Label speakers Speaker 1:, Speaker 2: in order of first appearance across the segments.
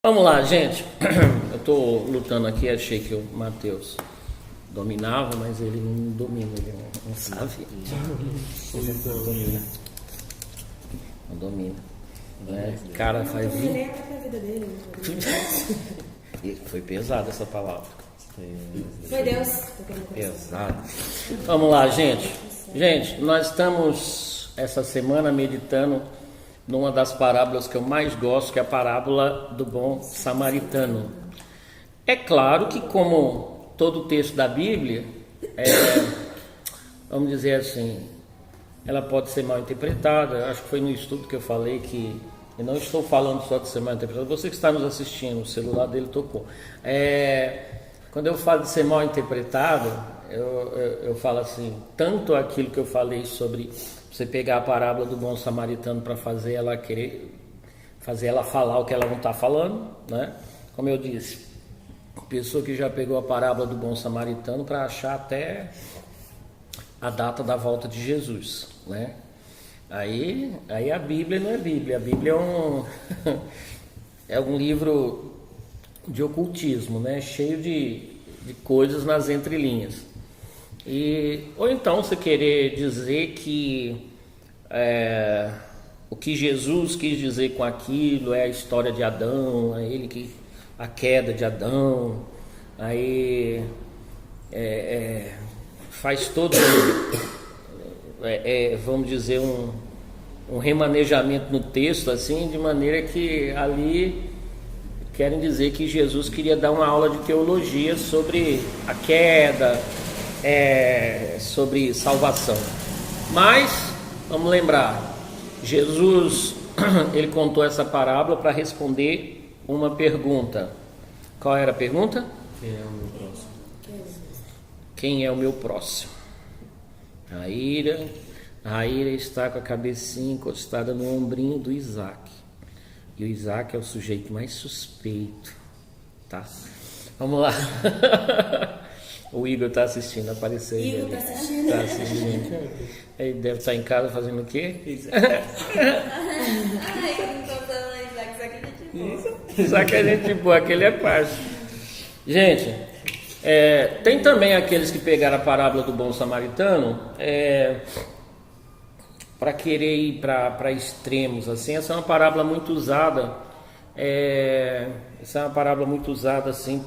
Speaker 1: Vamos lá, gente. Eu estou lutando aqui, achei que o Matheus dominava, mas ele não domina, ele não sabe. Não domina. Não domina. Né? Cara, faz 20... Foi pesada essa palavra.
Speaker 2: Foi Deus.
Speaker 1: Pesado. Vamos lá, gente. Gente, nós estamos essa semana meditando numa das parábolas que eu mais gosto, que é a parábola do bom samaritano. É claro que, como todo o texto da Bíblia, vamos dizer assim, ela pode ser mal interpretada. Acho que foi no estudo que eu falei que eu não estou falando só de ser mal interpretada. Você que está nos assistindo, o celular dele tocou. Quando eu falo de ser mal interpretado, eu falo assim, tanto aquilo que eu falei sobre você pegar a parábola do bom samaritano para fazer ela falar o que ela não está falando, né? Como eu disse, pessoa que já pegou a parábola do bom samaritano para achar até a data da volta de Jesus, né? Aí a Bíblia não é Bíblia, a Bíblia é um livro de ocultismo, né? Cheio de coisas nas entrelinhas. Ou então você querer dizer que o que Jesus quis dizer com aquilo é a história de Adão, a queda de Adão, aí faz todo vamos dizer um remanejamento no texto, assim, de maneira que ali querem dizer que Jesus queria dar uma aula de teologia sobre a queda, sobre salvação. Mas vamos lembrar, Jesus ele contou essa parábola para responder uma pergunta. Qual era a pergunta?
Speaker 3: Quem é o meu próximo?
Speaker 1: Quem é o meu próximo? A Ira está com a cabecinha encostada no ombrinho do Isaac. E o Isaac é o sujeito mais suspeito, tá? Vamos lá. O Igor está assistindo, apareceu aí.
Speaker 2: Igor está assistindo.
Speaker 1: Tá assistindo. Ele deve estar em casa fazendo o quê? Isaac é gente boa, aquele é parça. Gente, tem também aqueles que pegaram a parábola do bom samaritano para querer ir para extremos, assim. Essa é uma parábola muito usada. Essa é uma parábola muito usada assim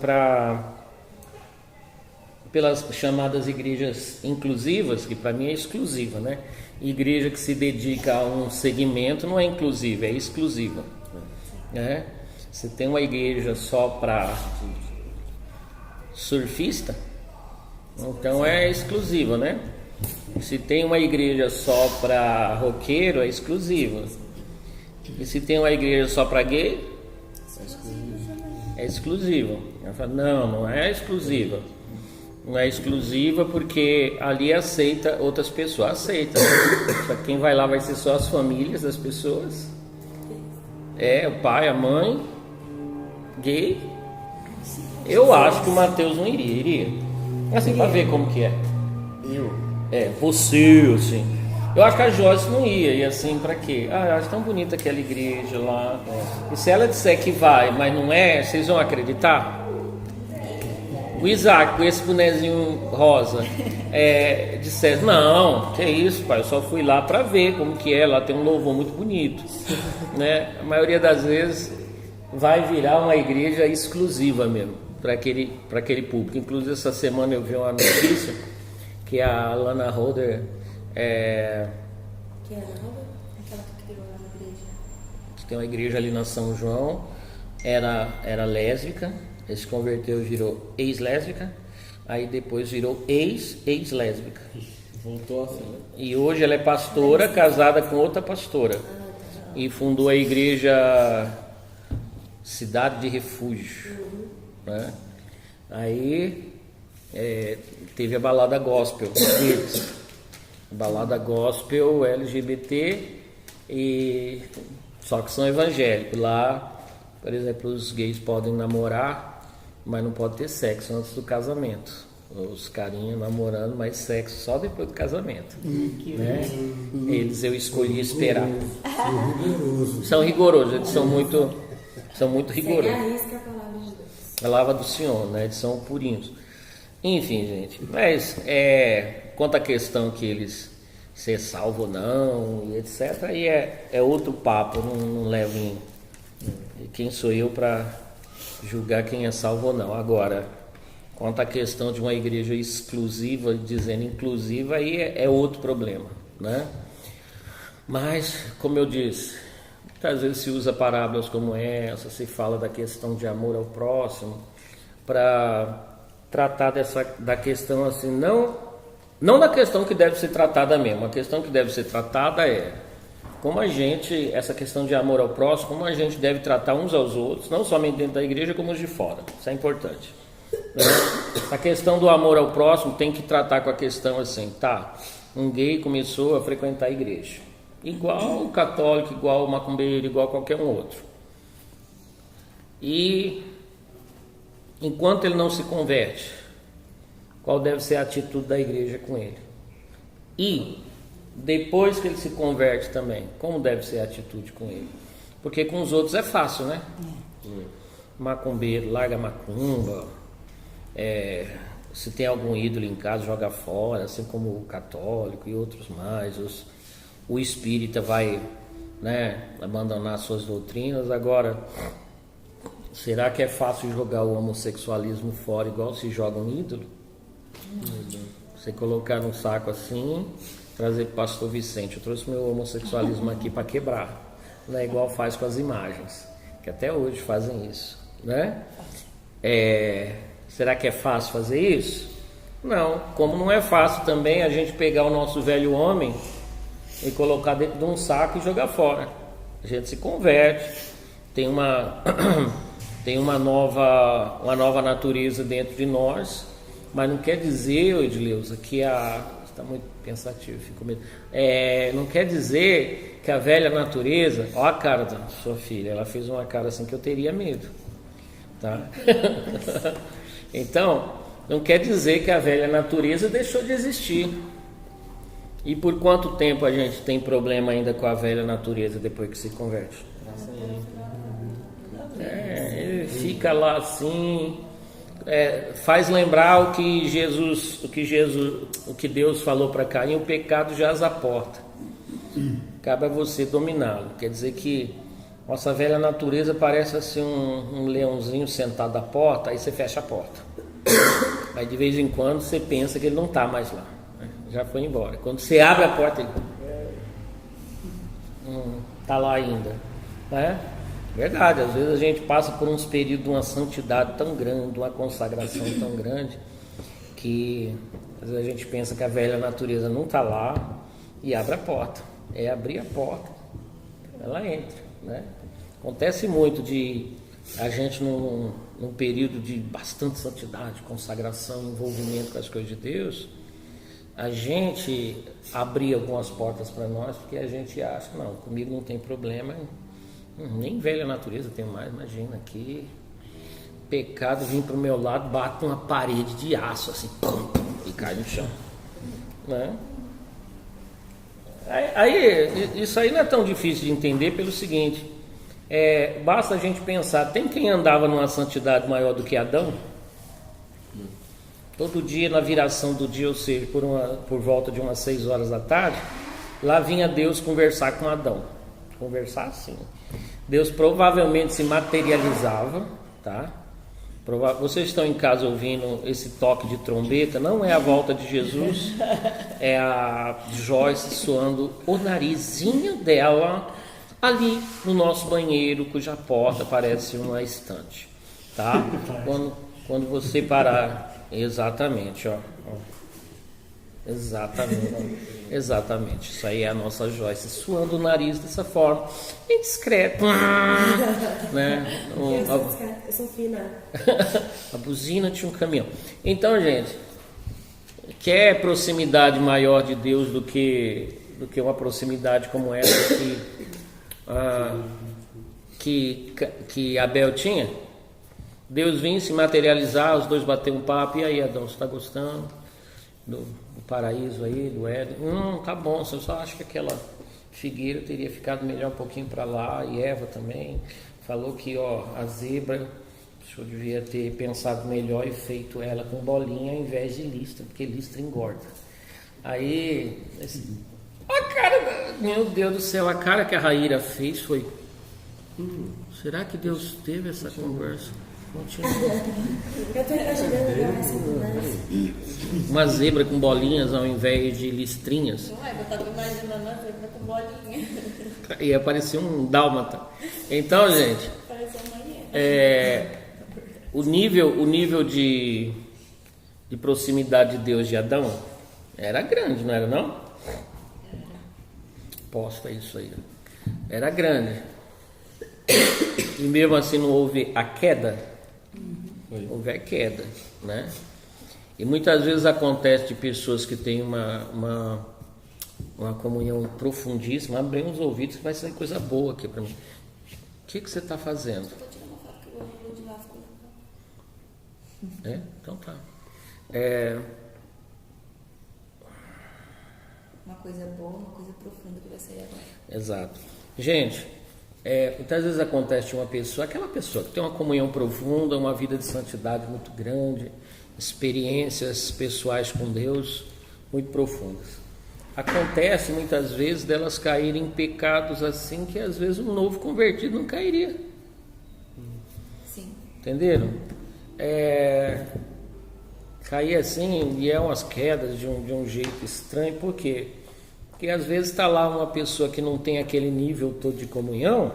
Speaker 1: pelas chamadas igrejas inclusivas, que para mim é exclusiva, né? Igreja que se dedica a um segmento não é inclusiva, é exclusiva, né? Você tem uma igreja só para surfista, então é exclusiva, né? Se tem uma igreja só para roqueiro, é exclusiva. E se tem uma igreja só para gay, é exclusiva. Ela fala, não é exclusiva. Não é exclusiva porque ali aceita outras pessoas. Aceita. Só que quem vai lá vai ser só as famílias das pessoas. O pai, a mãe, gay. Eu acho que o Matheus não iria. Assim, para ver como que é. Você, assim. Eu acho que a Joyce não ia assim, pra quê? Eu acho tão bonita aquela igreja lá. E se ela disser que vai, mas não é, vocês vão acreditar? O Isaac, com esse bonezinho rosa, disser, não, que isso, pai, eu só fui lá pra ver como que é, lá tem um louvor muito bonito, né? A maioria das vezes vai virar uma igreja exclusiva mesmo, para aquele público. Inclusive essa semana eu vi uma notícia que a Lana Holder
Speaker 2: Que é a Nova? Aquela que criou lá na igreja.
Speaker 1: tem uma igreja ali na São João, era lésbica, se converteu, virou ex-lésbica, aí depois virou ex-lésbica.
Speaker 3: Voltou assim, né?
Speaker 1: E hoje ela é pastora, casada com outra pastora. E fundou a igreja Cidade de Refúgio, né? Aí teve a balada gospel, balada gospel LGBT, só que são evangélicos. Lá, por exemplo, os gays podem namorar, mas não pode ter sexo antes do casamento. Os carinhos namorando, mas sexo só depois do casamento, né? Eles eu escolhi esperar. São rigorosos, eles são muito São muito
Speaker 2: Segue
Speaker 1: rigorosos.
Speaker 2: a risca a palavra de Deus.
Speaker 1: A palavra do Senhor, né? Eles são purinhos. Enfim, gente. Mas quanto à questão que eles ser salvo ou não, e etc., aí é outro papo. Não levo em. Quem sou eu para julgar quem é salvo ou não? Agora, quanto à questão de uma igreja exclusiva, dizendo inclusiva, aí é outro problema, né? Mas, como eu disse, muitas vezes se usa parábolas como essa, se fala da questão de amor ao próximo, para tratar da questão assim, não da questão que deve ser tratada mesmo. A questão que deve ser tratada é como a gente, essa questão de amor ao próximo, como a gente deve tratar uns aos outros, não somente dentro da igreja, como os de fora. Isso é importante. Né? A questão do amor ao próximo tem que tratar com a questão assim, tá, um gay começou a frequentar a igreja, igual o católico, igual o macumbeiro, igual qualquer um outro. E enquanto ele não se converte, qual deve ser a atitude da igreja com ele? E depois que ele se converte também, como deve ser a atitude com ele? Porque com os outros é fácil, né? Macumbeiro, larga a macumba, se tem algum ídolo em casa, joga fora, assim como o católico e outros mais. O espírita vai, né, abandonar suas doutrinas. Agora, será que é fácil jogar o homossexualismo fora igual se joga um ídolo? Você colocar num saco assim, trazer para o pastor Vicente, eu trouxe meu homossexualismo aqui para quebrar, não é igual faz com as imagens, que até hoje fazem isso, né? Será que é fácil fazer isso? Não, como não é fácil também a gente pegar o nosso velho homem e colocar dentro de um saco e jogar fora. A gente se converte, tem uma nova natureza dentro de nós, mas não quer dizer, Edileuza, que está muito pensativo, fico medo. Não quer dizer que a velha natureza, ó a cara da sua filha, ela fez uma cara assim que eu teria medo, tá? Então, não quer dizer que a velha natureza deixou de existir. E por quanto tempo a gente tem problema ainda com a velha natureza depois que se converte? Ele fica lá assim, faz lembrar o que Deus falou para Caim: o pecado jaz à porta, cabe a você dominá-lo. Quer dizer que nossa velha natureza parece assim um leãozinho sentado à porta, aí você fecha a porta, aí de vez em quando você pensa que ele não está mais lá, né? Já foi embora. Quando você abre a porta, ele está lá ainda, né? Verdade, às vezes a gente passa por uns períodos de uma santidade tão grande, de uma consagração tão grande, que às vezes a gente pensa que a velha natureza não está lá e abre a porta. É abrir a porta, ela entra, né? Acontece muito de a gente num período de bastante santidade, consagração, envolvimento com as coisas de Deus, a gente abrir algumas portas para nós, porque a gente acha, não, comigo não tem problema, nem velha natureza tem mais. Imagina que pecado vir para o meu lado, bate uma parede de aço assim, pum, e cai no chão, né? Aí isso aí não é tão difícil de entender pelo seguinte: basta a gente pensar, tem quem andava numa santidade maior do que Adão? Todo dia, na viração do dia, ou seja, por volta de umas 6 horas da tarde, lá vinha Deus conversar com Adão. Conversar assim. Deus provavelmente se materializava, tá? Vocês estão em casa ouvindo esse toque de trombeta, não é a volta de Jesus, é a Joyce soando o narizinho dela ali no nosso banheiro, cuja porta parece uma estante, tá? Quando você parar, exatamente, ó. Exatamente, isso aí é a nossa Joyce suando o nariz dessa forma, bem discreto, né?
Speaker 2: Eu sou fina.
Speaker 1: A buzina tinha um caminhão. Então, gente, quer proximidade maior de Deus do que uma proximidade como essa que Abel tinha? Deus vinha se materializar, os dois bateram um papo: e aí, Adão, você está gostando do paraíso aí, do Éden? Tá bom, eu só acho que aquela figueira teria ficado melhor um pouquinho para lá, e Eva também. falou que a zebra, o senhor devia ter pensado melhor e feito ela com bolinha ao invés de listra, porque listra engorda. Aí, meu Deus do céu, a cara que a Raíra fez foi: será que Deus teve essa conversa? Continua.
Speaker 2: Eu tô imaginando essa conversa.
Speaker 1: Uma zebra com bolinhas ao invés de listrinhas.
Speaker 2: Não é, eu tava imaginando a zebra com bolinha.
Speaker 1: Ia parecer um dálmata. Então, gente,
Speaker 2: Parece uma manhã.
Speaker 1: o nível de proximidade de Deus de Adão era grande, não era não? Posta isso aí. Era grande. E mesmo assim não houve a queda. Houve a queda, né? E muitas vezes acontece de pessoas que têm uma comunhão profundíssima. Abrem os ouvidos que vai sair coisa boa aqui para mim. O que você está fazendo?
Speaker 2: Tô tirando uma foto que eu vou de Vasco.
Speaker 1: Então tá.
Speaker 2: Uma coisa boa, uma coisa profunda que vai sair agora.
Speaker 1: Exato. Gente, muitas vezes acontece de aquela pessoa que tem uma comunhão profunda, uma vida de santidade muito grande, experiências pessoais com Deus muito profundas. Acontece muitas vezes delas caírem em pecados assim que às vezes um novo convertido não cairia.
Speaker 2: Sim.
Speaker 1: Entenderam? Cair assim, e umas quedas de um jeito estranho. Por quê? Porque às vezes está lá uma pessoa que não tem aquele nível todo de comunhão,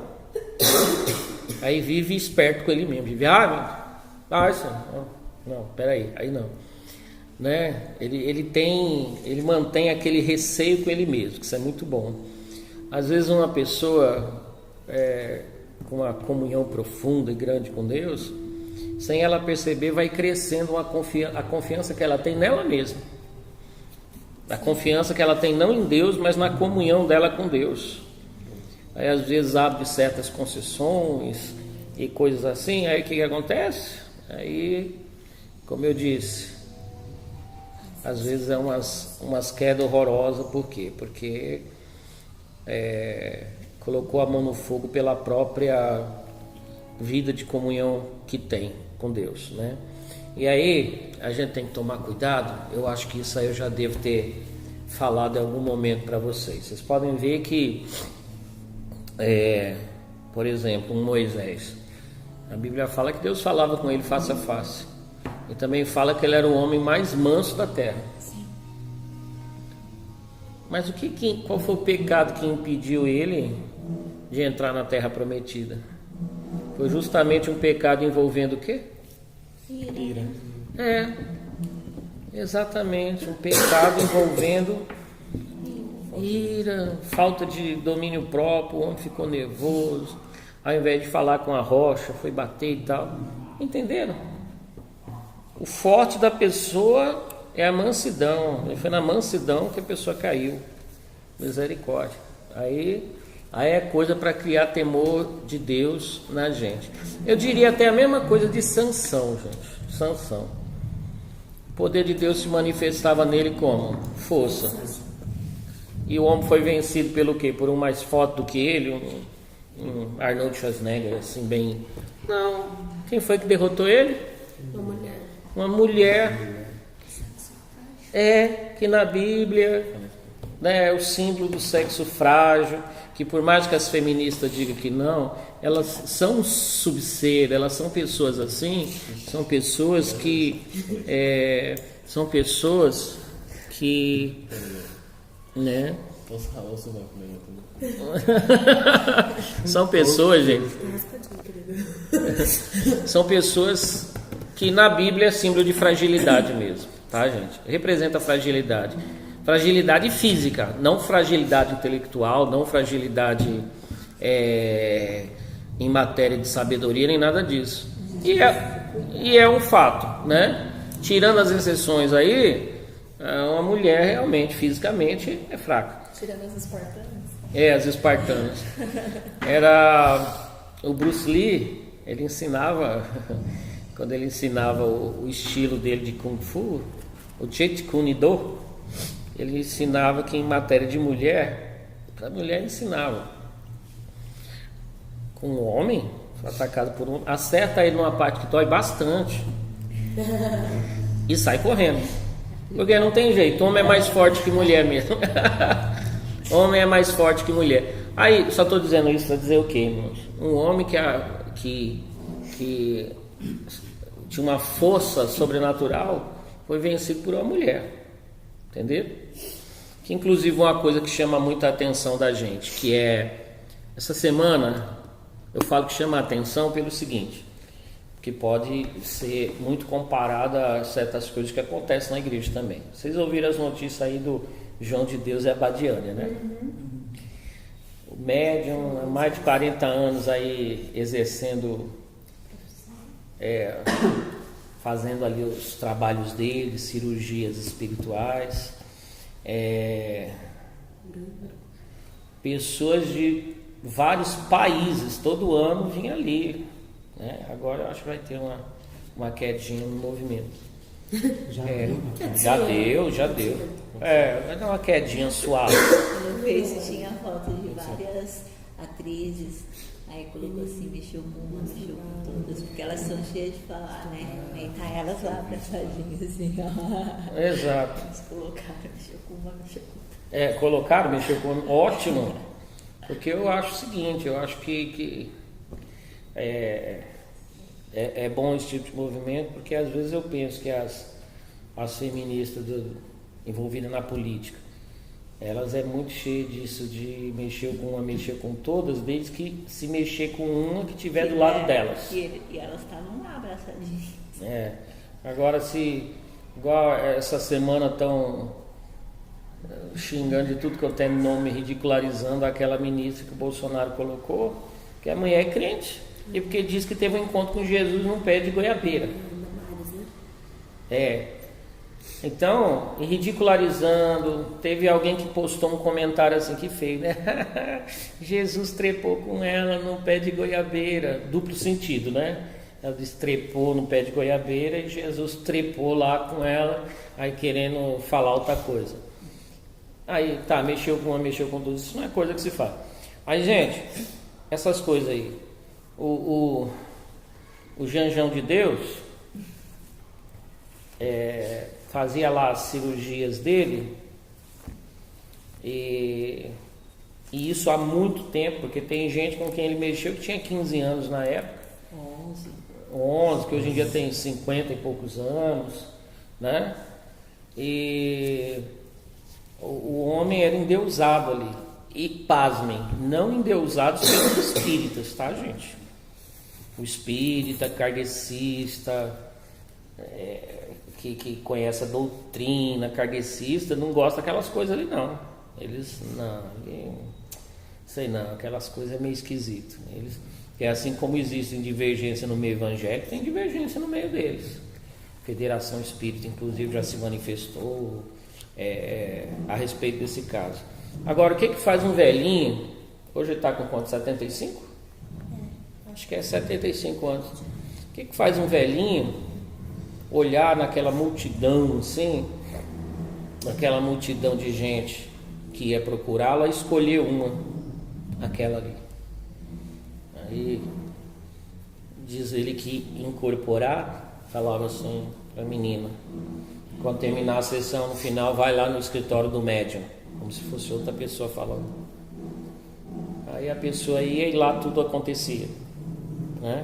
Speaker 1: aí vive esperto com ele mesmo. Vive, isso não, peraí, aí não. Né? Ele mantém aquele receio com ele mesmo, que isso é muito bom. Às vezes uma pessoa com uma comunhão profunda e grande com Deus, sem ela perceber, vai crescendo a confiança que ela tem nela mesma. A confiança que ela tem não em Deus, mas na comunhão dela com Deus. Aí às vezes abre certas concessões e coisas assim. Aí o que acontece? Aí, como eu disse, às vezes é umas quedas horrorosas. Por quê? Porque colocou a mão no fogo pela própria vida de comunhão que tem com Deus, né? E aí a gente tem que tomar cuidado. Eu acho que isso aí eu já devo ter falado em algum momento para vocês. Vocês podem ver que por exemplo, um Moisés, a Bíblia fala que Deus falava com ele face a face, e também fala que ele era o homem mais manso da terra.
Speaker 2: Sim.
Speaker 1: Mas qual foi o pecado que impediu ele de entrar na terra prometida? Foi justamente um pecado envolvendo o quê?
Speaker 2: Ira.
Speaker 1: Exatamente, um pecado envolvendo ira, falta de domínio próprio. O homem ficou nervoso, ao invés de falar com a rocha, foi bater e tal. Entenderam? O forte da pessoa é a mansidão. Foi na mansidão que a pessoa caiu. Misericórdia. Aí é coisa para criar temor de Deus na gente. Eu diria até a mesma coisa de Sansão, gente. Sansão. O poder de Deus se manifestava nele como? Força. E o homem foi vencido pelo quê? Por um mais forte do que ele, um Arnold Schwarzenegger, assim, bem... Não. Quem foi que derrotou ele?
Speaker 2: Uma mulher.
Speaker 1: Uma mulher. Que na Bíblia, né, é o símbolo do sexo frágil, que por mais que as feministas digam que não, elas são subser, elas são pessoas assim, são pessoas que né? São pessoas, gente. São pessoas que na Bíblia é símbolo de fragilidade mesmo, tá, gente? Representa fragilidade. Fragilidade física, não fragilidade intelectual, não fragilidade em matéria de sabedoria, nem nada disso. E é um fato, né? Tirando as exceções aí, uma mulher realmente, fisicamente, é fraca.
Speaker 2: Tirando as espartanas.
Speaker 1: As espartanas. Era o Bruce Lee, ele ensinava, quando ele ensinava o estilo dele de Kung Fu, o Jeet Kune Do, ele ensinava que em matéria de mulher, a mulher ensinava. Com o homem, foi atacado por um, acerta ele numa parte que dói bastante e sai correndo. Porque não tem jeito, homem é mais forte que mulher mesmo. Homem é mais forte que mulher. Aí, só estou dizendo isso para dizer o quê, irmãos? Um homem que tinha uma força sobrenatural foi vencido por uma mulher. Entendeu? Que inclusive uma coisa que chama muita atenção da gente, que é, essa semana, eu falo que chama a atenção pelo seguinte, que pode ser muito comparado a certas coisas que acontecem na igreja também. Vocês ouviram as notícias aí do João de Deus e Abadiânia, né? O médium, há mais de 40 anos aí exercendo, fazendo ali os trabalhos dele, cirurgias espirituais. Pessoas de vários países, todo ano vinha ali, né? Agora eu acho que vai ter uma quedinha no movimento. Já deu. Vai dar uma quedinha suave.
Speaker 4: No Face tinha foto de várias atrizes, aí colocou assim, mexeu com uma, mexeu com todas, porque elas são cheias de falar, né? Aí tá elas lá abraçadinhas assim, ó.
Speaker 1: Exato.
Speaker 4: Eles colocaram, mexeu com uma, mexeu com outra.
Speaker 1: Colocaram, mexeu com ótimo. Porque eu acho o seguinte, eu acho que é bom esse tipo de movimento, porque às vezes eu penso que as feministas envolvidas na política, elas é muito cheias disso de mexer com uma, mexer com todas, desde que se mexer com uma que estiver do lado delas.
Speaker 4: E elas estavam lá abraçadinhas.
Speaker 1: Agora igual essa semana estão xingando de tudo que eu tenho nome, ridicularizando aquela ministra que o Bolsonaro colocou, que a mulher é crente, e porque diz que teve um encontro com Jesus num pé de goiabeira. Então, ridicularizando, teve alguém que postou um comentário assim que fez, né? Jesus trepou com ela num pé de goiabeira, duplo sentido, né? Ela disse trepou no pé de goiabeira e Jesus trepou lá com ela, aí querendo falar outra coisa. Aí, tá, mexeu com uma, mexeu com tudo, isso não é coisa que se faz. Aí, gente, essas coisas aí, o Janjão de Deus fazia lá as cirurgias dele, e isso há muito tempo, porque tem gente com quem ele mexeu que tinha 15 anos na época, 11, que hoje em dia tem 50 e poucos anos, né? E o homem era endeusado ali. E pasmem, não endeusados pelos espíritas, tá, gente? O espírita, kardecista, que conhece a doutrina kardecista, não gosta daquelas coisas ali, não. Eles, não, sei não, aquelas coisas é meio esquisito. É assim como existe divergência no meio evangélico, tem divergência no meio deles. Federação Espírita, inclusive, já se manifestou a respeito desse caso. Agora, o que faz um velhinho, hoje ele está com quanto, 75? Acho que é 75 anos. O que faz um velhinho olhar naquela multidão assim, naquela multidão de gente que ia procurá-la, escolher aquela ali? Aí diz ele que incorporar, falava assim para a menina, quando terminar a sessão, no final, vai lá no escritório do médium, como se fosse outra pessoa falando. Aí a pessoa ia e lá tudo acontecia, né?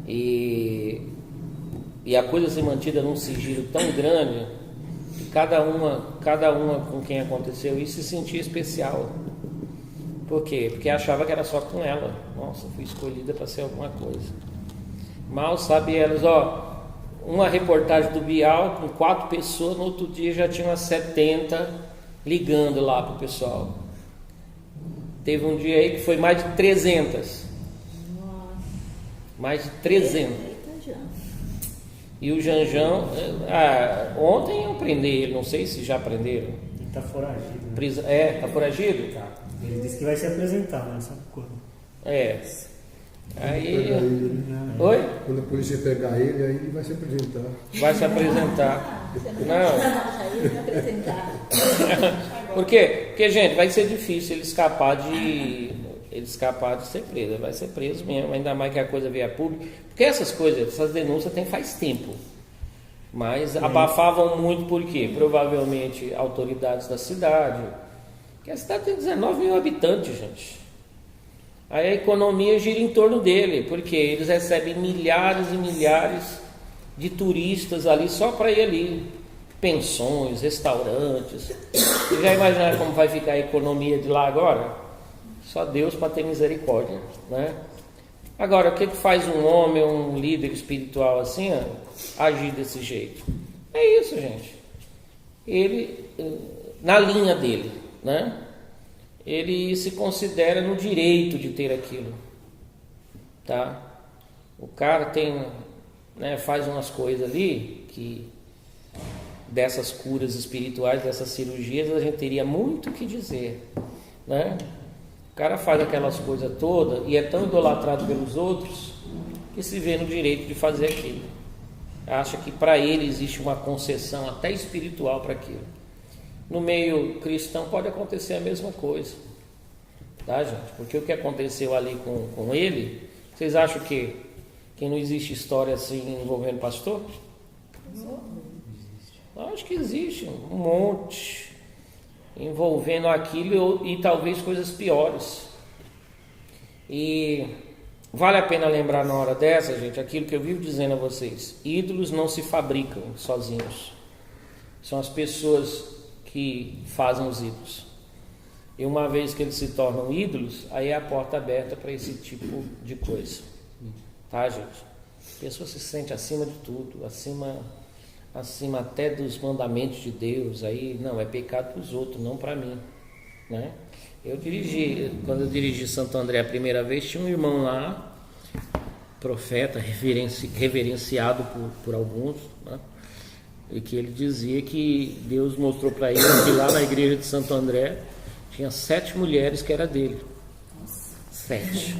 Speaker 1: E a coisa se mantida num sigilo tão grande que cada uma com quem aconteceu isso se sentia especial. Por quê? Porque achava que era só com ela. Nossa, fui escolhida para ser alguma coisa. Mal sabe elas, uma reportagem do Bial com 4 pessoas, no outro dia já tinha umas 70 ligando lá pro pessoal. Teve um dia aí que foi mais de 300.
Speaker 4: Nossa.
Speaker 1: Mais de 300. E o Janjão, ontem eu prendi ele, não sei se já prenderam.
Speaker 5: Ele tá foragido.
Speaker 1: Tá foragido?
Speaker 5: Tá. Ele disse que vai se apresentar, né? Sabe quando?
Speaker 1: Aí.
Speaker 6: Oi? Quando a polícia pegar ele, aí ele vai se apresentar.
Speaker 1: Vai se apresentar.
Speaker 4: Não.
Speaker 1: Por quê? Porque, gente, vai ser difícil ele escapar de. ele escapar de ser preso. Ele vai ser preso mesmo, ainda mais que a coisa veio a público. Porque essas coisas, essas denúncias tem faz tempo. Mas abafavam muito por quê? Provavelmente autoridades da cidade. Porque a cidade tem 19 mil habitantes, gente. Aí a economia gira em torno dele, porque eles recebem milhares e milhares de turistas ali só para ir ali. Pensões, restaurantes. Você já imaginaram como vai ficar a economia de lá agora? Só Deus para ter misericórdia, né? Agora, o que faz um homem, um líder espiritual assim, agir desse jeito? É isso, gente. Ele, na linha dele, né? Ele se considera no direito de ter aquilo, tá? O cara tem, né, faz umas coisas ali que dessas curas espirituais, dessas cirurgias, a gente teria muito o que dizer, né? O cara faz aquelas coisas todas e é tão idolatrado pelos outros que se vê no direito de fazer aquilo. Acha que para ele existe uma concessão até espiritual para aquilo. No meio cristão pode acontecer a mesma coisa, tá, gente? Porque o que aconteceu ali com ele, vocês acham que não existe história assim envolvendo pastor? Acho que existe um monte envolvendo aquilo e talvez coisas piores. E vale a pena lembrar na hora dessa, gente, aquilo que eu vivo dizendo a vocês: ídolos não se fabricam sozinhos, são as pessoas que fazem os ídolos. E uma vez que eles se tornam ídolos, aí é a porta aberta para esse tipo de coisa, tá, gente? A pessoa se sente acima de tudo, acima até dos mandamentos de Deus. Aí não, é pecado para os outros, não para mim, né? Quando eu dirigi Santo André a primeira vez, tinha um irmão lá, profeta, reverenciado por alguns, né? E que ele dizia que Deus mostrou para ele que lá na igreja de Santo André tinha 7 mulheres que era dele. 7.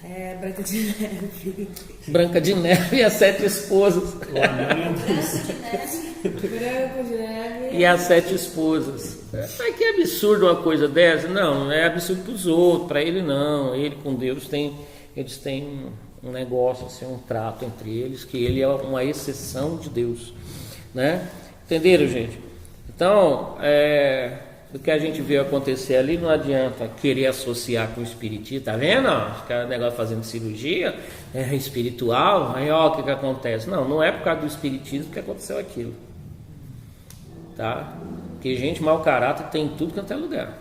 Speaker 2: É, Branca de Neve.
Speaker 1: Branca de Neve e as 7 esposas.
Speaker 2: Branca de Neve.
Speaker 1: E as 7 esposas. Mas que absurdo uma coisa dessa? Não é absurdo para os outros, para ele não. Ele com Deus eles têm um negócio, assim, um trato entre eles, que ele é uma exceção de Deus, né? Entenderam, gente? Então, o que a gente vê acontecer ali, não adianta querer associar com o espiritismo, tá vendo? Os caras negócio fazendo cirurgia espiritual, aí ó, o que acontece? Não é por causa do espiritismo que aconteceu aquilo, tá? Porque gente mau caráter tem em tudo quanto é lugar,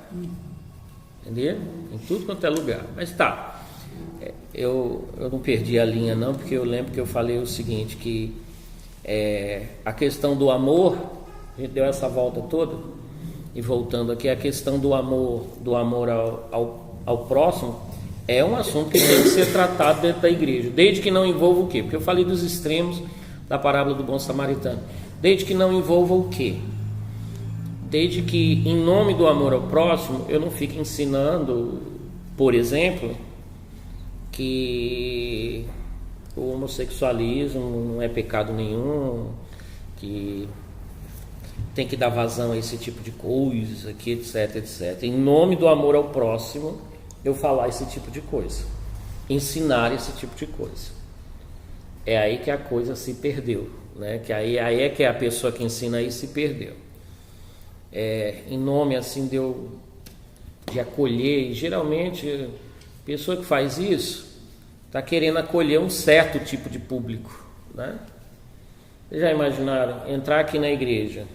Speaker 1: entendeu? Em tudo quanto é lugar. Mas tá, eu não perdi a linha não, porque eu lembro que eu falei o seguinte, que a questão do amor, a gente deu essa volta toda. E voltando aqui, a questão do amor ao próximo é um assunto que tem que ser tratado dentro da igreja, desde que não envolva o quê? Porque eu falei dos extremos da parábola do bom samaritano. Desde que não envolva o quê? Desde que, em nome do amor ao próximo, eu não fique ensinando, por exemplo, que o homossexualismo não é pecado nenhum, que tem que dar vazão a esse tipo de coisa, aqui, etc, etc. Em nome do amor ao próximo, eu falar esse tipo de coisa, ensinar esse tipo de coisa. É aí que a coisa se perdeu, né? Que aí é que a pessoa que ensina aí se perdeu. Em nome assim de acolher, e geralmente a pessoa que faz isso está querendo acolher um certo tipo de público, né? Vocês já imaginaram entrar aqui na igreja,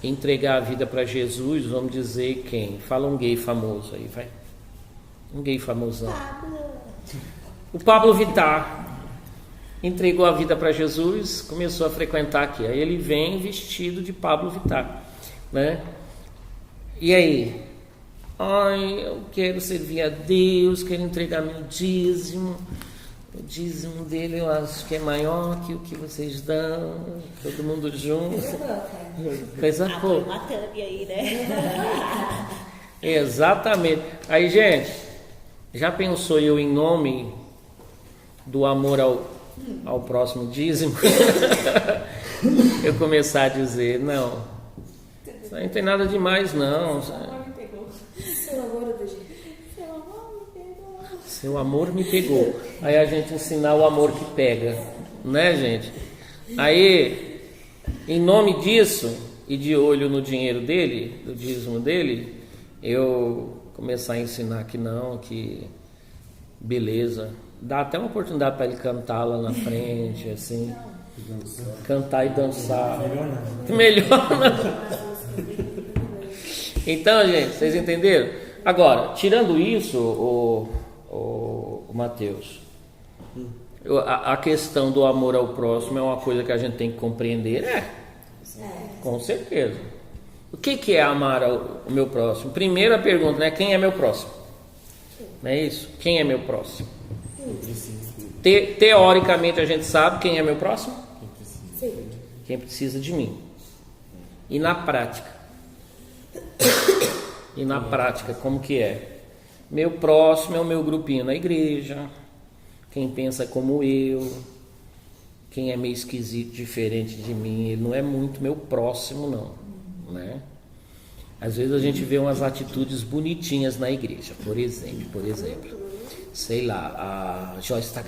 Speaker 1: entregar a vida para Jesus, vamos dizer quem? Fala um gay famoso aí, vai. Um gay famosão. O Pablo Vittar entregou a vida para Jesus, começou a frequentar aqui. Aí ele vem vestido de Pablo Vittar, né? E aí? Ai, eu quero servir a Deus, quero entregar meu dízimo. O dízimo dele eu acho que é maior que o que vocês dão, todo mundo junto. Coisa pouca.
Speaker 4: Uma thumb aí, né?
Speaker 1: Exatamente. Aí, gente, já pensou eu em nome do amor ao próximo dízimo? Eu começar a dizer, não, isso aí não tem nada demais, não.
Speaker 2: Seu namoro
Speaker 1: Seu amor me pegou. Aí a gente ensinar o amor que pega, né, gente? Aí, em nome disso, e de olho no dinheiro dele, do dízimo dele, eu começar a ensinar que não, que beleza. Dá até uma oportunidade para ele cantar lá na frente, assim. Cantar e dançar. Melhor não. Então, gente, vocês entenderam? Agora, tirando isso, o Mateus, a questão do amor ao próximo é uma coisa que a gente tem que compreender. Com certeza. O que é amar o meu próximo? Primeira pergunta, né? Quem é meu próximo? Não é isso? Quem é meu próximo? Teoricamente a gente sabe quem é meu próximo? Quem precisa de mim. E na prática? Como que é? Meu próximo é o meu grupinho na igreja, quem pensa como eu, quem é meio esquisito, diferente de mim, ele não é muito meu próximo não, né? Às vezes a gente vê umas atitudes bonitinhas na igreja, por exemplo, sei lá, a Joyce está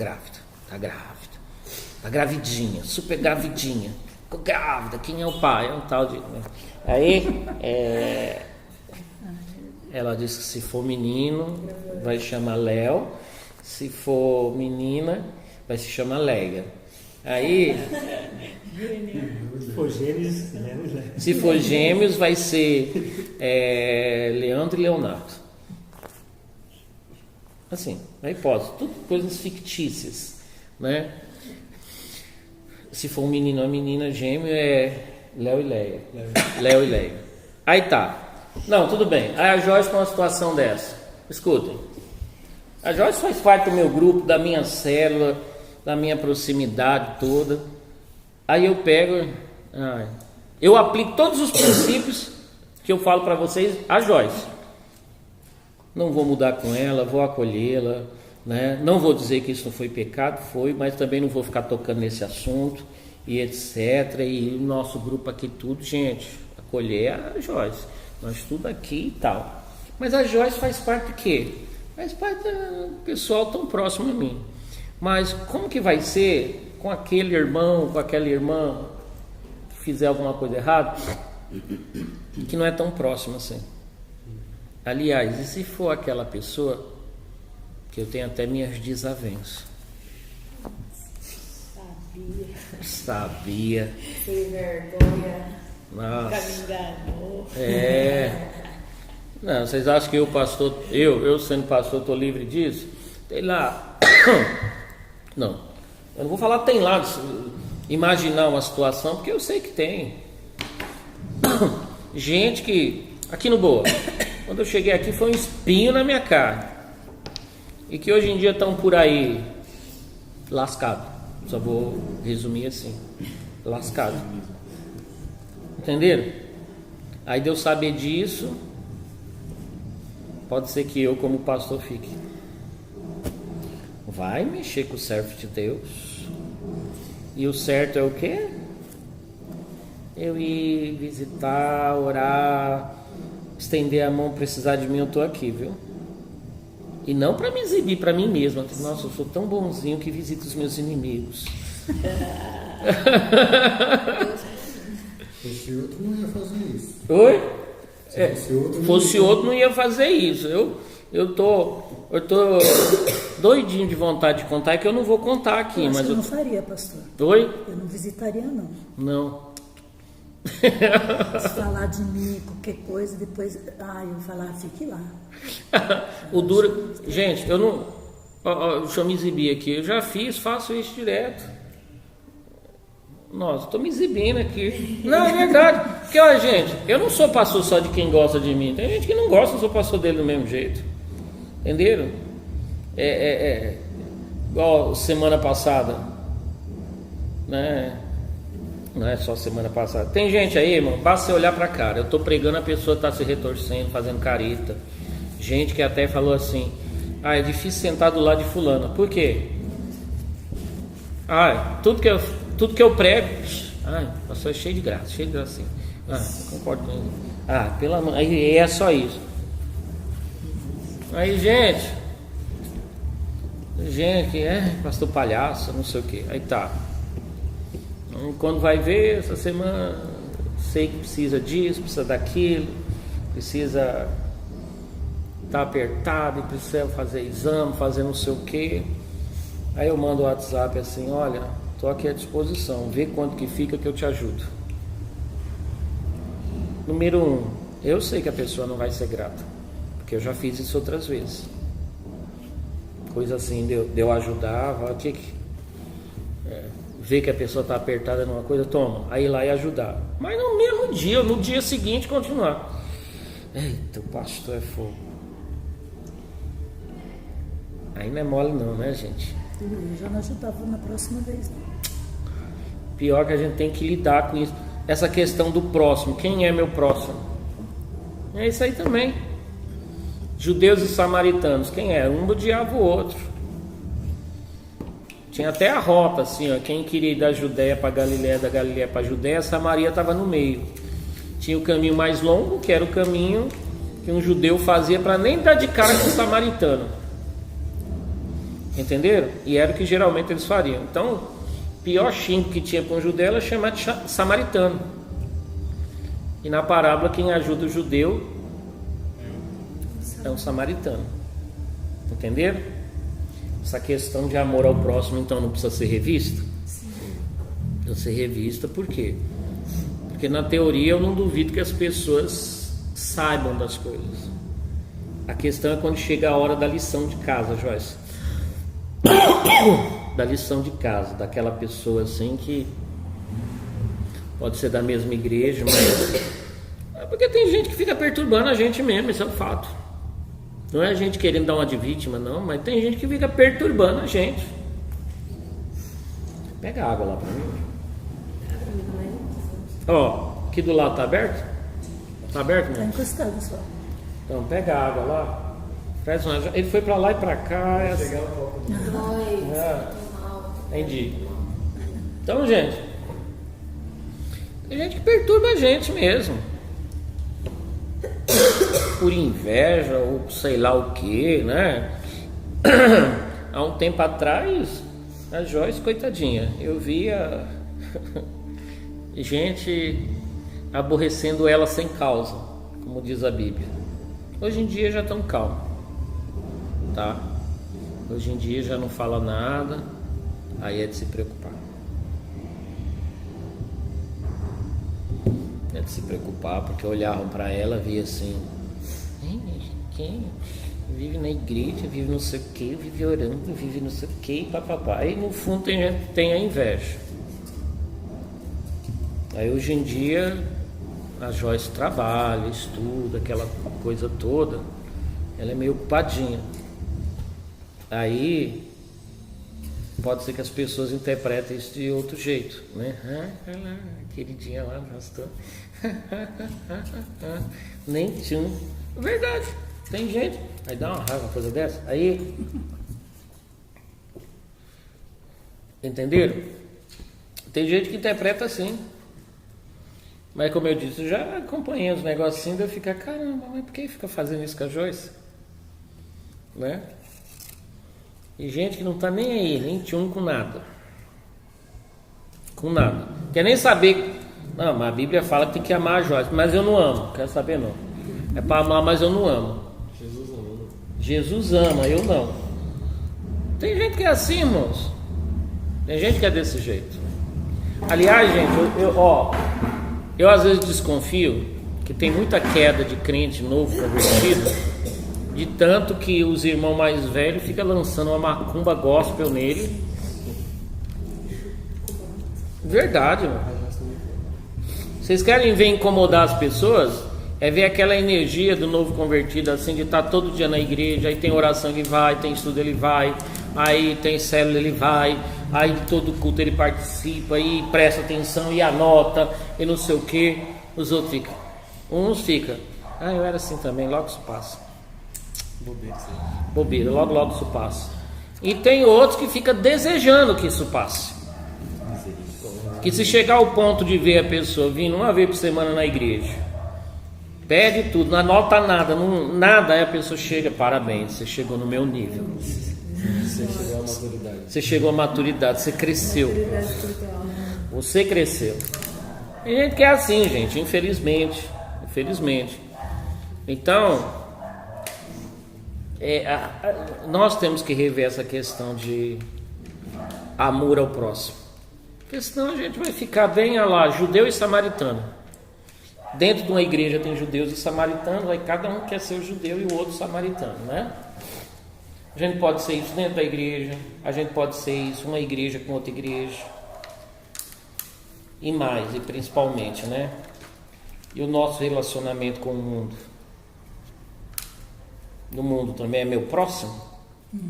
Speaker 1: gravidinha, super gravidinha, ficou grávida, quem é o pai? É um tal de... Aí, ela disse que se for menino, vai chamar Léo, se for menina, vai se chamar Leia. Aí, se for gêmeos, vai ser Leandro e Leonardo. Assim, na hipótese, tudo coisas fictícias, né? Se for um menino ou uma menina, gêmeo é Léo e Leia. Aí tá. Não, tudo bem. Aí a Joyce com uma situação dessa. Escutem. A Joyce faz parte do meu grupo, da minha célula, da minha proximidade toda. Aí eu pego... eu aplico todos os princípios que eu falo para vocês a Joyce. Não vou mudar com ela, vou acolhê-la, né? Não vou dizer que isso não foi pecado, foi, mas também não vou ficar tocando nesse assunto e etc. E o nosso grupo aqui tudo, gente, acolher a Joyce. Nós tudo aqui e tal. Mas a Joyce faz parte de quê? Faz parte do pessoal tão próximo a mim. Mas como que vai ser com aquele irmão, com aquela irmã que fizer alguma coisa errada, que não é tão próximo assim? Aliás, e se for aquela pessoa que eu tenho até minhas desavenças? Sabia.
Speaker 2: Sem vergonha.
Speaker 1: Nossa. Não, vocês acham que eu, pastor, eu sendo pastor, estou livre disso? Tem lá. Não, eu não vou falar tem lá, imaginar uma situação, porque eu sei que tem. Gente que, aqui no Boa, quando eu cheguei aqui foi um espinho na minha cara. E que hoje em dia estão por aí lascados. Só vou resumir assim: lascados. Entenderam? Aí de eu saber disso, pode ser que eu como pastor fique. Vai mexer com o servo de Deus. E o certo é o quê? Eu ir visitar, orar, estender a mão, precisar de mim, eu estou aqui, viu? E não para me exibir para mim mesmo. Nossa, eu sou tão bonzinho que visito os meus inimigos.
Speaker 6: Fosse outro, não ia fazer isso.
Speaker 1: Oi?
Speaker 6: Fosse outro,
Speaker 1: não ia fazer isso. Eu tô doidinho de vontade de contar, é que eu não vou contar aqui.
Speaker 7: Eu
Speaker 1: mas
Speaker 7: eu não faria, pastor.
Speaker 1: Oi?
Speaker 7: Eu não visitaria, não.
Speaker 1: Não.
Speaker 7: Se falar de mim, qualquer coisa, depois... eu vou falar, fique lá.
Speaker 1: O duro... Gente, eu não... deixa eu me exibir aqui. Eu já faço isso direto. Nossa, estou me exibindo aqui. Não, é verdade. Porque, olha, gente, eu não sou pastor só de quem gosta de mim. Tem gente que não gosta, eu sou pastor dele do mesmo jeito. Entenderam? Igual semana passada. Né? Não é só semana passada. Tem gente aí, irmão, basta você olhar pra cara. Eu tô pregando, a pessoa tá se retorcendo, fazendo careta. Gente que até falou assim: é difícil sentar do lado de fulano. Por quê? Tudo que eu prego, pastor, é cheio de gracinha. Concordo com ele. Pelo amor, aí é só isso. Aí, gente, Gente, pastor palhaço, não sei o que. Aí tá. Quando vai ver, essa semana, sei que precisa disso, precisa daquilo, precisa estar apertado, e precisa fazer exame, fazer não sei o que. Aí eu mando o WhatsApp assim: olha, estou aqui à disposição, vê quanto que fica que eu te ajudo. Número 1, eu sei que a pessoa não vai ser grata, porque eu já fiz isso outras vezes. Coisa assim, de eu ajudar, ver que a pessoa está apertada numa coisa, toma, aí ir lá e ajudar. Mas no mesmo dia, no dia seguinte, continuar. Eita, o pastor é fogo. Aí não é mole não, né, gente?
Speaker 7: Eu já não ajudava na próxima vez, não.
Speaker 1: Pior que a gente tem que lidar com isso. Essa questão do próximo. Quem é meu próximo? É isso aí também. Judeus e samaritanos. Quem é? Um odiava o outro. Tinha até a rota assim, ó. Quem queria ir da Judéia para Galiléia, da Galiléia para Judéia, Samaria estava no meio. Tinha o caminho mais longo, que era o caminho que um judeu fazia para nem dar de cara com o samaritano. Entenderam? E era o que geralmente eles fariam. Então, o pior xingo que tinha para um judeu era chamar de samaritano. E na parábola, quem ajuda o judeu é um samaritano. Entenderam? Essa questão de amor ao próximo, então, não precisa ser revista? Precisa ser revista, por quê? Porque na teoria eu não duvido que as pessoas saibam das coisas. A questão é quando chega a hora da lição de casa, Joyce. Da lição de casa, daquela pessoa assim que pode ser da mesma igreja, mas porque tem gente que fica perturbando a gente mesmo, isso é um fato. Não é a gente querendo dar uma de vítima, não, mas tem gente que fica perturbando a gente. Pega água lá pra mim. Ó, aqui do lado tá aberto? Tá aberto,
Speaker 7: Está
Speaker 1: né?
Speaker 7: encostado só.
Speaker 1: Então pega a água lá. Ele foi pra lá e pra cá. Entendi. Então, gente, tem gente que perturba a gente mesmo. Por inveja ou sei lá o que, né? Há um tempo atrás, a Joyce, coitadinha, eu via gente aborrecendo ela sem causa, como diz a Bíblia. Hoje em dia já estão calmos, tá? Hoje em dia já não fala nada, aí é de se preocupar. É de se preocupar, porque olhavam para ela, via assim: quem vive na igreja, vive não sei o que, vive orando, vive não sei o que, papapá. E no fundo tem gente que tem a inveja. Aí hoje em dia a Joyce trabalha, estuda, aquela coisa toda, ela é meio ocupadinha. Aí pode ser que as pessoas interpretem isso de outro jeito, né? Queridinha lá, pastor. Nem tchum. Verdade, tem gente. Aí dá uma raiva uma coisa dessa. Aí, entenderam? Tem gente que interpreta assim. Mas como eu disse, eu já acompanhei os negocinhos, eu ficar, caramba, mas por que fica fazendo isso com a Joyce? Né? E gente que não tá nem aí, nem tchum com nada. Com nada. Quer nem saber. Não, mas a Bíblia fala que tem que amar a Joyce, mas eu não amo, quero saber não. É para amar, mas eu não amo. Jesus ama, eu não. Tem gente que é assim, irmãos. Tem gente que é desse jeito. Aliás, gente, eu às vezes desconfio que tem muita queda de crente novo convertido, de tanto que os irmãos mais velhos ficam lançando uma macumba gospel nele. Verdade, mano. Vocês querem ver incomodar as pessoas? É ver aquela energia do novo convertido, assim, de estar todo dia na igreja, aí tem oração ele vai, tem estudo ele vai, aí tem célula ele vai, aí todo culto ele participa, aí presta atenção e anota, e não sei o que. Os outros ficam. Uns ficam, eu era assim também, logo isso passa. Bobeira, logo isso passa. E tem outros que ficam desejando que isso passe. Que se chegar ao ponto de ver a pessoa vindo uma vez por semana na igreja, pede tudo, não anota nada, nada, aí a pessoa chega, parabéns, você chegou no meu nível.
Speaker 3: Você chegou à maturidade.
Speaker 1: Você chegou à maturidade, você cresceu.
Speaker 2: Maturidade espiritual.
Speaker 1: Você cresceu. Tem gente que é assim, gente, infelizmente. Infelizmente. Então, nós temos que rever essa questão de amor ao próximo. Porque senão a gente vai ficar bem, olha lá, judeu e samaritano. Dentro de uma igreja tem judeus e samaritanos, aí cada um quer ser o judeu e o outro samaritano, né? A gente pode ser isso dentro da igreja, a gente pode ser isso uma igreja com outra igreja. E mais, e principalmente, né? E o nosso relacionamento com o mundo? No mundo também é meu próximo?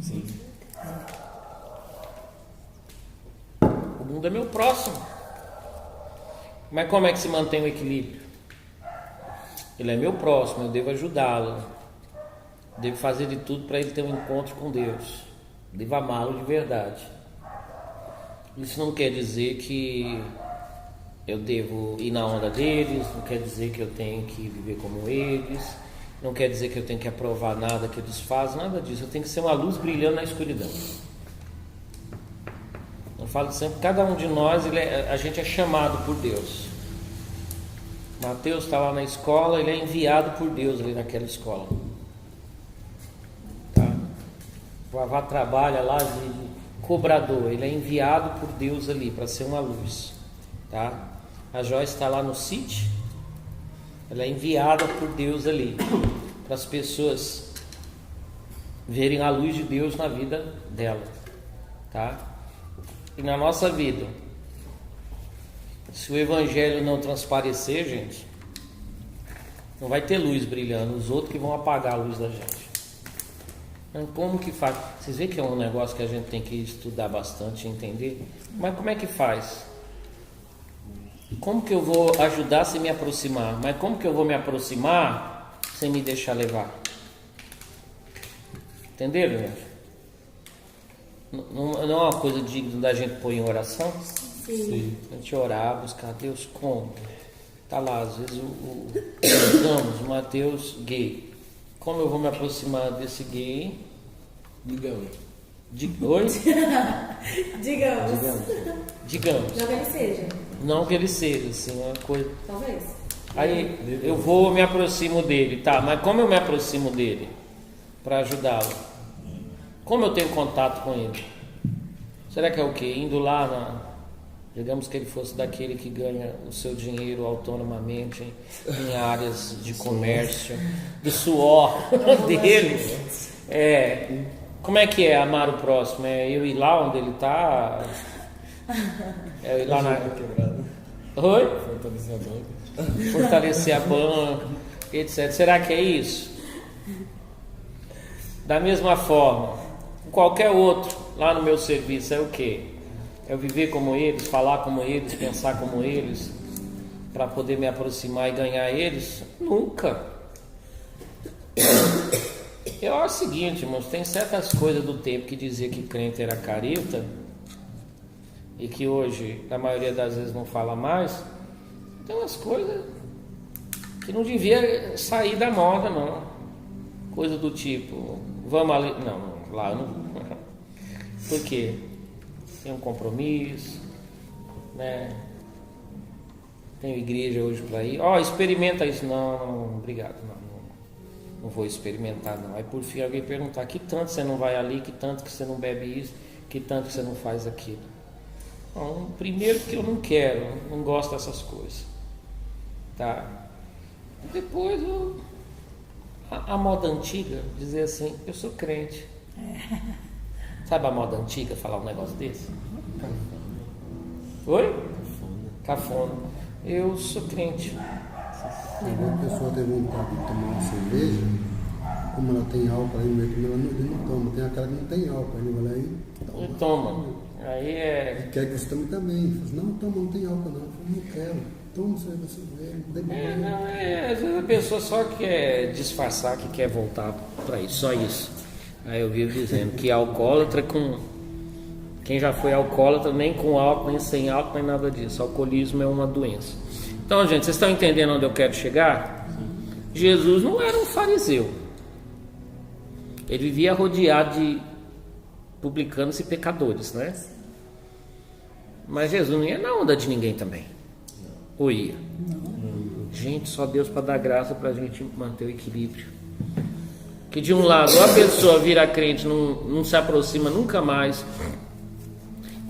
Speaker 3: Sim.
Speaker 1: O mundo é meu próximo. Mas como é que se mantém o equilíbrio? Ele é meu próximo, eu devo ajudá-lo. Devo fazer de tudo para ele ter um encontro com Deus. Devo amá-lo de verdade. Isso não quer dizer que eu devo ir na onda deles, não quer dizer que eu tenho que viver como eles, não quer dizer que eu tenho que aprovar nada que eles fazem, nada disso. Eu tenho que ser uma luz brilhando na escuridão. Eu falo sempre, cada um de nós, a gente é chamado por Deus. Mateus está lá na escola, ele é enviado por Deus ali naquela escola. Tá? O Vavá trabalha lá de cobrador, ele é enviado por Deus ali para ser uma luz. Tá? A Joyce está lá no sítio, ela é enviada por Deus ali para as pessoas verem a luz de Deus na vida dela. Tá? E na nossa vida, se o evangelho não transparecer, gente, não vai ter luz brilhando, os outros que vão apagar a luz da gente. Então, como que faz? Vocês veem que é um negócio que a gente tem que estudar bastante e entender? Mas como é que faz? Como que eu vou ajudar sem me aproximar? Mas como que eu vou me aproximar sem me deixar levar? Entenderam, gente? Não é uma coisa digna da gente pôr em oração?
Speaker 2: Sim.
Speaker 1: A gente orar, buscar Deus como? Tá lá, às vezes o Mateus gay. Como eu vou me aproximar desse gay?
Speaker 3: Digamos.
Speaker 1: Oi?
Speaker 2: Digamos. Não que ele seja.
Speaker 1: Não que ele seja, assim, uma coisa.
Speaker 2: Talvez.
Speaker 1: Aí eu vou, me aproximo dele, tá? Mas como eu me aproximo dele? Para ajudá-lo. Como eu tenho contato com ele? Será que é o quê? Indo lá digamos que ele fosse daquele que ganha o seu dinheiro autonomamente em áreas de comércio, do suor dele. Como é que é amar o próximo? É eu ir lá onde ele está? É eu ir lá na... Oi?
Speaker 3: Fortalecer a banca.
Speaker 1: Fortalecer a banca, etc. Será que é isso? Da mesma forma, qualquer outro lá no meu serviço é o quê? É eu viver como eles, falar como eles, pensar como eles, para poder me aproximar e ganhar eles? Nunca. Eu acho o seguinte, irmãos, tem certas coisas do tempo que dizia que crente era careta e que hoje, na maioria das vezes, não fala mais. Tem umas coisas que não devia sair da moda, não. Coisa do tipo, vamos ali... Não, lá eu não... Por quê? Tem um compromisso, né? Tenho igreja hoje para ir. Experimenta isso. Não, obrigado. Não vou experimentar, não. Aí por fim alguém perguntar, que tanto você não vai ali, que tanto que você não bebe isso, que tanto que você não faz aquilo. Bom, primeiro que eu não quero, não gosto dessas coisas. Tá? Depois a moda antiga, dizer assim, eu sou crente. Sabe a moda antiga falar um negócio desse? Oi? Cafona. Eu sou crente.
Speaker 6: Quando a pessoa tem vontade de tomar uma cerveja, como ela tem álcool aí no meio, ele não toma. Tem aquela que não tem álcool, ele vai lá e
Speaker 1: toma. Aí
Speaker 6: Ele quer que você tome também. Fala, não, toma, não tem álcool não. Eu falo, não quero. Toma cerveja, não tem problema.
Speaker 1: Às vezes a pessoa só quer disfarçar que quer voltar para isso, só isso. Aí eu vivo dizendo que alcoólatra quem já foi alcoólatra, nem com álcool, nem sem álcool, nem nada disso. Alcoolismo é uma doença. Então, gente, vocês estão entendendo onde eu quero chegar? Jesus não era um fariseu. Ele vivia rodeado publicanos e pecadores, né? Mas Jesus não ia na onda de ninguém também. Ou ia? Gente, só Deus para dar graça para a gente manter o equilíbrio. Que de um lado a pessoa vira crente, não se aproxima nunca mais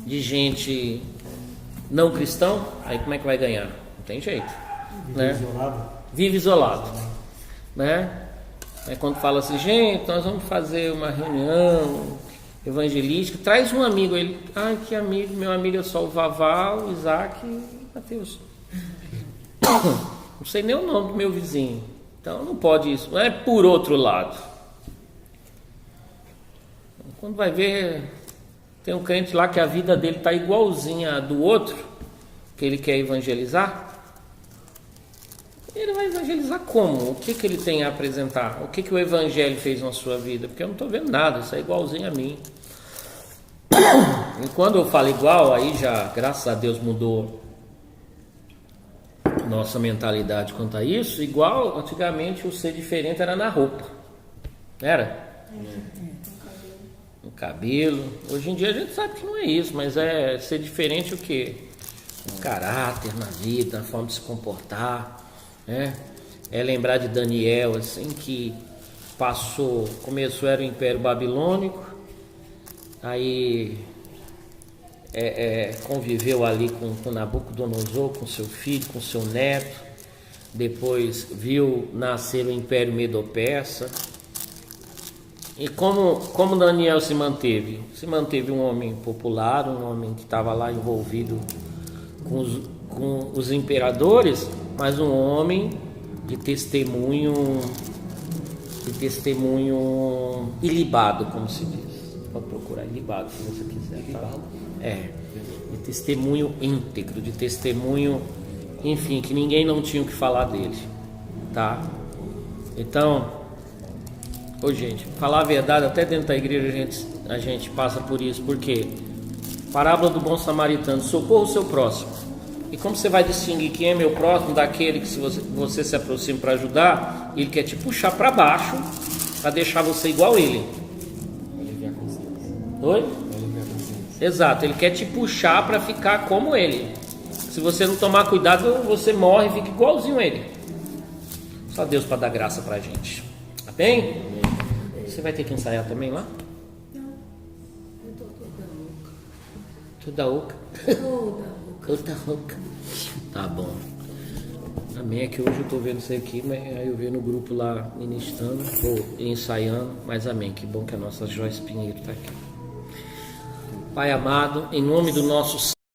Speaker 1: de gente não cristão, aí como é que vai ganhar? Não tem jeito, né? Vive isolado, né? Aí quando fala assim, gente, nós vamos fazer uma reunião evangelística, traz um amigo, ele, ai que amigo, meu amigo é só o Vavá, o Isaac e o Mateus. Não sei nem o nome do meu vizinho, então não pode isso, não é por outro lado. Quando vai ver, tem um crente lá que a vida dele está igualzinha a do outro, que ele quer evangelizar. Ele vai evangelizar como? O que ele tem a apresentar? O que o evangelho fez na sua vida? Porque eu não estou vendo nada, isso é igualzinho a mim. E quando eu falo igual, aí já, graças a Deus, mudou nossa mentalidade quanto a isso. Igual, antigamente, o ser diferente era na roupa. Era? No cabelo. Hoje em dia a gente sabe que não é isso, mas é ser diferente o quê? No caráter, na vida, na forma de se comportar. É lembrar de Daniel, assim, que começou, era o Império Babilônico, aí conviveu ali com Nabucodonosor, com seu filho, com seu neto, depois viu nascer o Império Medo-Persa. E como Daniel se manteve? Se manteve um homem popular, um homem que estava lá envolvido com os imperadores, mas um homem de testemunho ilibado, como se diz. Pode procurar ilibado se você quiser. Tá? De testemunho íntegro, de testemunho, enfim, que ninguém não tinha o que falar dele, tá? Então, gente, falar a verdade, até dentro da igreja a gente passa por isso, porque parábola do bom samaritano, socorra o seu próximo. E como você vai distinguir quem é meu próximo daquele que se você se aproxima para ajudar, ele quer te puxar para baixo para deixar você igual ele.
Speaker 3: Aliviar a consciência.
Speaker 1: Oi?
Speaker 3: Aliviar a consciência.
Speaker 1: Exato, ele quer te puxar para ficar como ele. Se você não tomar cuidado, você morre e fica igualzinho ele. Só Deus para dar graça para a gente. Tá bem? Você vai ter que ensaiar também lá?
Speaker 2: Não, eu tô
Speaker 1: Toda oca. Toda oca. Tá bom. Amém. É que hoje eu tô vendo isso aqui, mas aí eu vejo no grupo lá ministrando, ou ensaiando, mas amém. Que bom que a nossa Joyce Pinheiro tá aqui. Pai amado, em nome do nosso